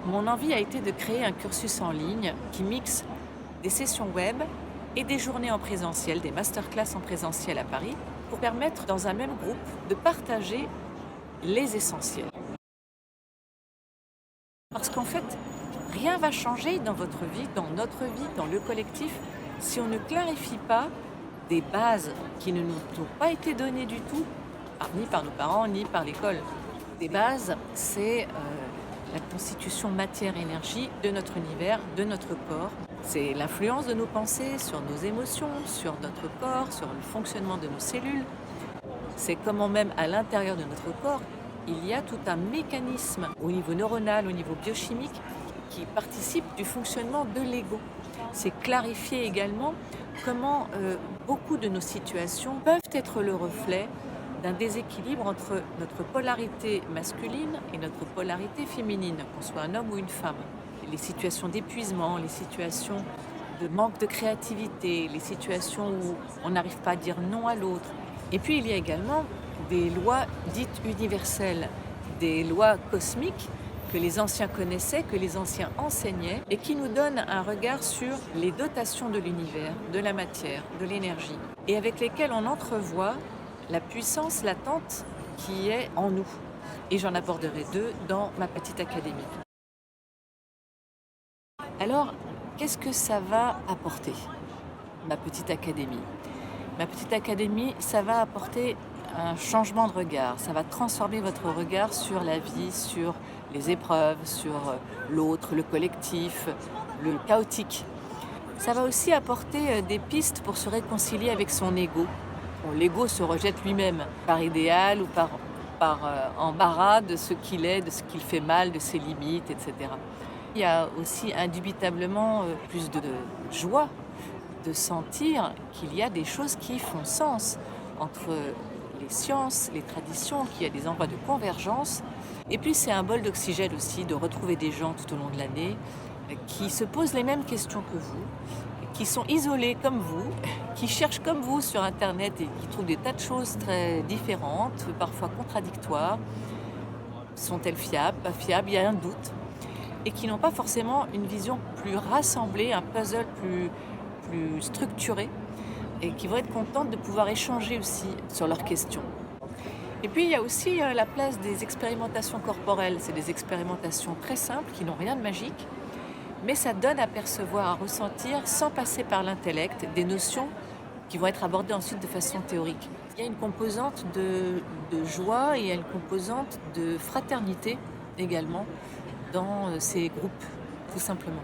Mon envie a été de créer un cursus en ligne qui mixe des sessions web et des journées en présentiel, des masterclass en présentiel à Paris, pour permettre dans un même groupe de partager les essentiels. Parce qu'en fait, rien va changer dans votre vie, dans notre vie, dans le collectif, si on ne clarifie pas des bases qui ne nous ont pas été données du tout, ni par nos parents, ni par l'école. Des bases, c'est la constitution matière-énergie de notre univers, de notre corps. C'est l'influence de nos pensées sur nos émotions, sur notre corps, sur le fonctionnement de nos cellules. C'est comment même à l'intérieur de notre corps, il y a tout un mécanisme au niveau neuronal, au niveau biochimique, qui participe du fonctionnement de l'ego. C'est clarifier également comment beaucoup de nos situations peuvent être le reflet d'un déséquilibre entre notre polarité masculine et notre polarité féminine, qu'on soit un homme ou une femme. Les situations d'épuisement, les situations de manque de créativité, les situations où on n'arrive pas à dire non à l'autre. Et puis il y a également des lois dites universelles, des lois cosmiques que les anciens connaissaient, que les anciens enseignaient et qui nous donnent un regard sur les dotations de l'univers, de la matière, de l'énergie et avec lesquelles on entrevoit la puissance latente qui est en nous. Et j'en aborderai deux dans ma petite académie. Alors, qu'est-ce que ça va apporter, ma petite académie ? Ma petite académie, ça va apporter un changement de regard. Ça va transformer votre regard sur la vie, sur les épreuves, sur l'autre, le collectif, le chaotique. Ça va aussi apporter des pistes pour se réconcilier avec son ego. Bon, l'ego se rejette lui-même par idéal ou par embarras de ce qu'il est, de ce qu'il fait mal, de ses limites, etc. Il y a aussi indubitablement plus de joie de sentir qu'il y a des choses qui font sens entre les sciences, les traditions, qu'il y a des endroits de convergence. Et puis c'est un bol d'oxygène aussi de retrouver des gens tout au long de l'année qui se posent les mêmes questions que vous, qui sont isolés comme vous, qui cherchent comme vous sur Internet et qui trouvent des tas de choses très différentes, parfois contradictoires. Sont-elles fiables, pas fiables? Il y a un doute. Et qui n'ont pas forcément une vision plus rassemblée, un puzzle plus structuré, et qui vont être contentes de pouvoir échanger aussi sur leurs questions. Et puis il y a aussi la place des expérimentations corporelles. C'est des expérimentations très simples qui n'ont rien de magique, mais ça donne à percevoir, à ressentir, sans passer par l'intellect, des notions qui vont être abordées ensuite de façon théorique. Il y a une composante de joie et il y a une composante de fraternité également dans ces groupes, tout simplement.